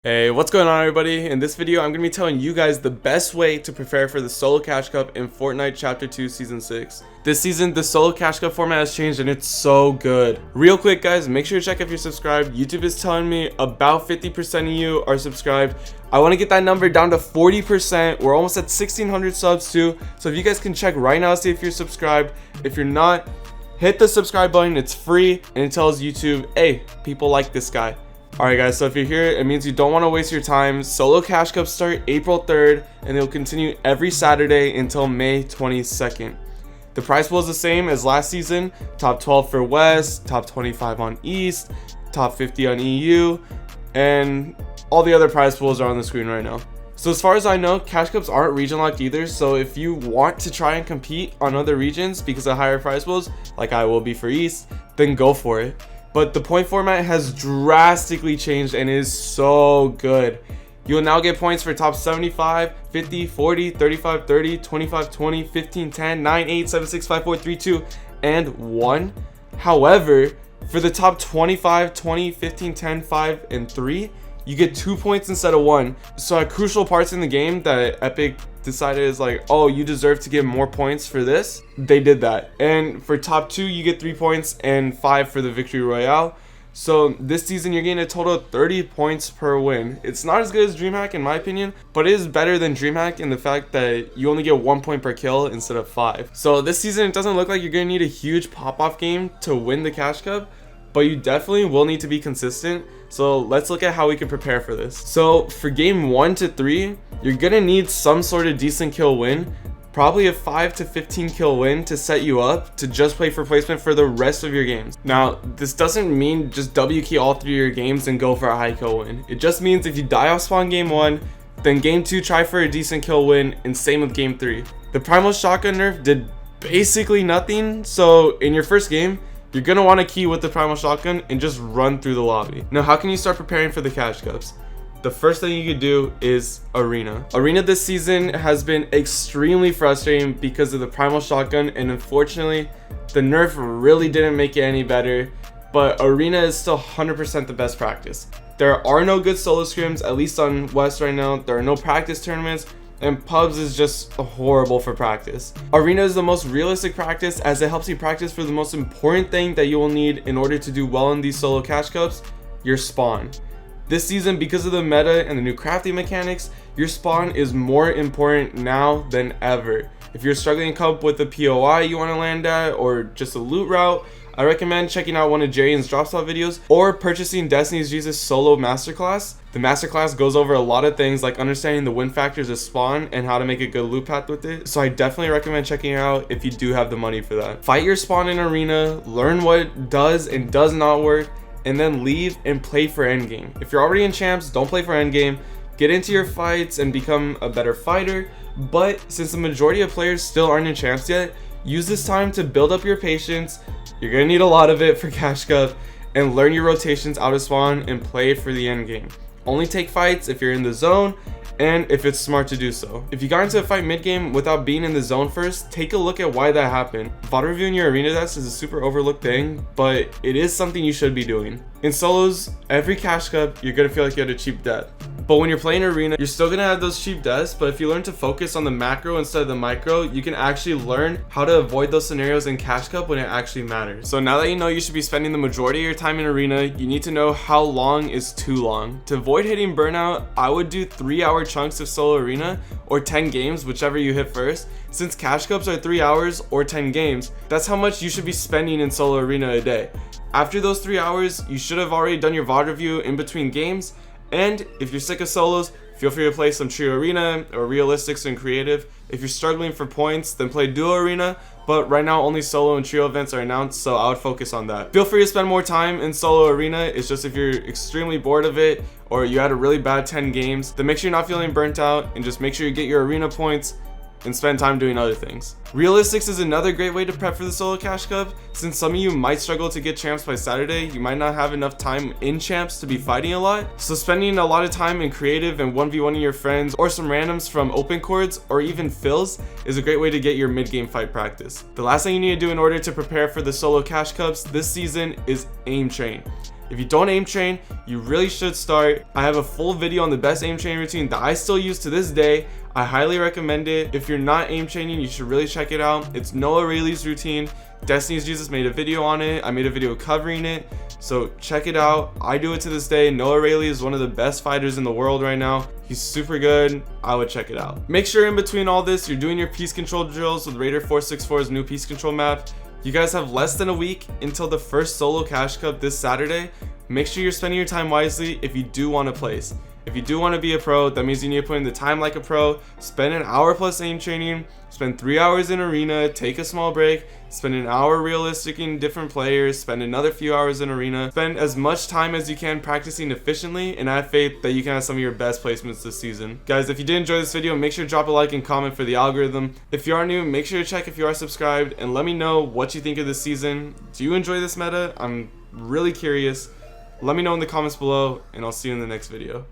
Hey, what's going on everybody? In this video, I'm going to be telling you guys the best way to prepare for the Solo Cash Cup in Fortnite Chapter 2 Season 6. This season, the Solo Cash Cup format has changed and it's so good. Real quick guys, make sure to check if you're subscribed. YouTube is telling me about 50% of you are subscribed. I want to get that number down to 40%. We're almost at 1,600 subs too. So if you guys can check right now, see if you're subscribed. If you're not, hit the subscribe button. It's free and it tells YouTube, hey, people like this guy. Alright guys, so if you're here, it means you don't want to waste your time. Solo Cash Cups start April 3rd and they'll continue every Saturday until May 22nd. The prize pool is the same as last season. Top 12 for West, top 25 on East, top 50 on EU, and all the other prize pools are on the screen right now. So as far as I know, Cash Cups aren't region locked either, so if you want to try and compete on other regions because of higher prize pools, like I will be for East, then go for it. But the point format has drastically changed and is so good. You will now get points for top 75, 50, 40, 35, 30, 25, 20, 15, 10, 9, 8, 7, 6, 5, 4, 3, 2, and 1. However, for the top 25, 20, 15, 10, 5, and 3, you get 2 points instead of 1. So at crucial parts in the game that Epic decided is like, oh, you deserve to get more points for this, they did that. And for top 2, you get 3 points and 5 for the victory royale. So this season you're getting a total of 30 points per win. It's not as good as DreamHack in my opinion, but it is better than DreamHack in the fact that you only get 1 point per kill instead of 5. So this season it doesn't look like you're gonna need a huge pop-off game to win the Cash Cup, but you definitely will need to be consistent. So let's look at how we can prepare for this. So for game 1 to 3, you're gonna need some sort of decent kill win, probably a 5 to 15 kill win to set you up to just play for placement for the rest of your games. Now, this doesn't mean just W key all 3 of your games and go for a high kill win. It just means if you die off spawn game 1, then game 2 try for a decent kill win, and same with game 3. The Primal Shotgun nerf did basically nothing, so in your first game, you're gonna want to key with the Primal Shotgun and just run through the lobby. Now, how can you start preparing for the Cash Cups? The first thing you could do is Arena. Arena this season has been extremely frustrating because of the Primal Shotgun, and unfortunately, the nerf really didn't make it any better, but Arena is still 100% the best practice. There are no good solo scrims, at least on West right now. There are no practice tournaments, and pubs is just horrible for practice. Arena is the most realistic practice as it helps you practice for the most important thing that you will need in order to do well in these solo Cash Cups, your spawn. This season, because of the meta and the new crafting mechanics, your spawn is more important now than ever. If you're struggling to come up with a POI you want to land at or just a loot route, I recommend checking out one of Jarian's drop spot videos or purchasing Destiny's Jesus solo masterclass. The masterclass goes over a lot of things like understanding the win factors of spawn and how to make a good loot path with it. So I definitely recommend checking it out if you do have the money for that. Fight your spawn in Arena, learn what does and does not work, and then leave and play for endgame. If you're already in champs, don't play for endgame. Get into your fights and become a better fighter. But since the majority of players still aren't in champs yet, use this time to build up your patience. You're gonna need a lot of it for Cash Cup, and learn your rotations out of spawn and play for the end game. Only take fights if you're in the zone and if it's smart to do so. If you got into a fight mid game without being in the zone first, take a look at why that happened. VOD reviewing your arena deaths is a super overlooked thing, but it is something you should be doing. In solos, every Cash Cup, you're gonna feel like you had a cheap death. But when you're playing arena, you're still gonna have those cheap deaths, but if you learn to focus on the macro instead of the micro, you can actually learn how to avoid those scenarios in Cash Cup when it actually matters. So now that you know you should be spending the majority of your time in arena, you need to know how long is too long. To avoid hitting burnout, I would do 3-hour chunks of solo arena or 10 games, whichever you hit first. Since Cash Cups are 3 hours or 10 games, that's how much you should be spending in solo arena a day. After those 3 hours, you should have already done your VOD review in between games. And if you're sick of solos, feel free to play some trio arena or realistics and creative. If you're struggling for points, then play duo arena, but right now only solo and trio events are announced, so I would focus on that. Feel free to spend more time in solo arena. It's just if you're extremely bored of it or you had a really bad 10 games, then make sure you're not feeling burnt out and just make sure you get your arena points and spend time doing other things. Realistics is another great way to prep for the solo Cash Cup. Since some of you might struggle to get champs by Saturday, you might not have enough time in champs to be fighting a lot. So spending a lot of time in creative and 1v1ing your friends or some randoms from open chords or even fills is a great way to get your mid-game fight practice. The last thing you need to do in order to prepare for the solo Cash Cups this season is aim train. If you don't aim train, you really should start. I have a full video on the best aim training routine that I still use to this day. I highly recommend it. If you're not aim training, you should really check it out. It's Noah Rayleigh's routine. Destiny's Jesus made a video on it. I made a video covering it, so check it out. I do it to this day. Noah Rayleigh is one of the best fighters in the world right now. He's super good. I would check it out. Make sure in between all this, you're doing your piece control drills with Raider 464's new piece control map. You guys have less than a week until the first solo cash cup this Saturday. Make sure you're spending your time wisely if you do want to place. If you do want to be a pro, that means you need to put in the time like a pro. Spend an hour plus aim training, spend 3 hours in arena, take a small break, spend an hour realisticing different players, spend another few hours in arena. Spend as much time as you can practicing efficiently, and I have faith that you can have some of your best placements this season. Guys, if you did enjoy this video, make sure to drop a like and comment for the algorithm. If you are new, make sure to check if you are subscribed, and let me know what you think of this season. Do you enjoy this meta? I'm really curious. Let me know in the comments below, and I'll see you in the next video.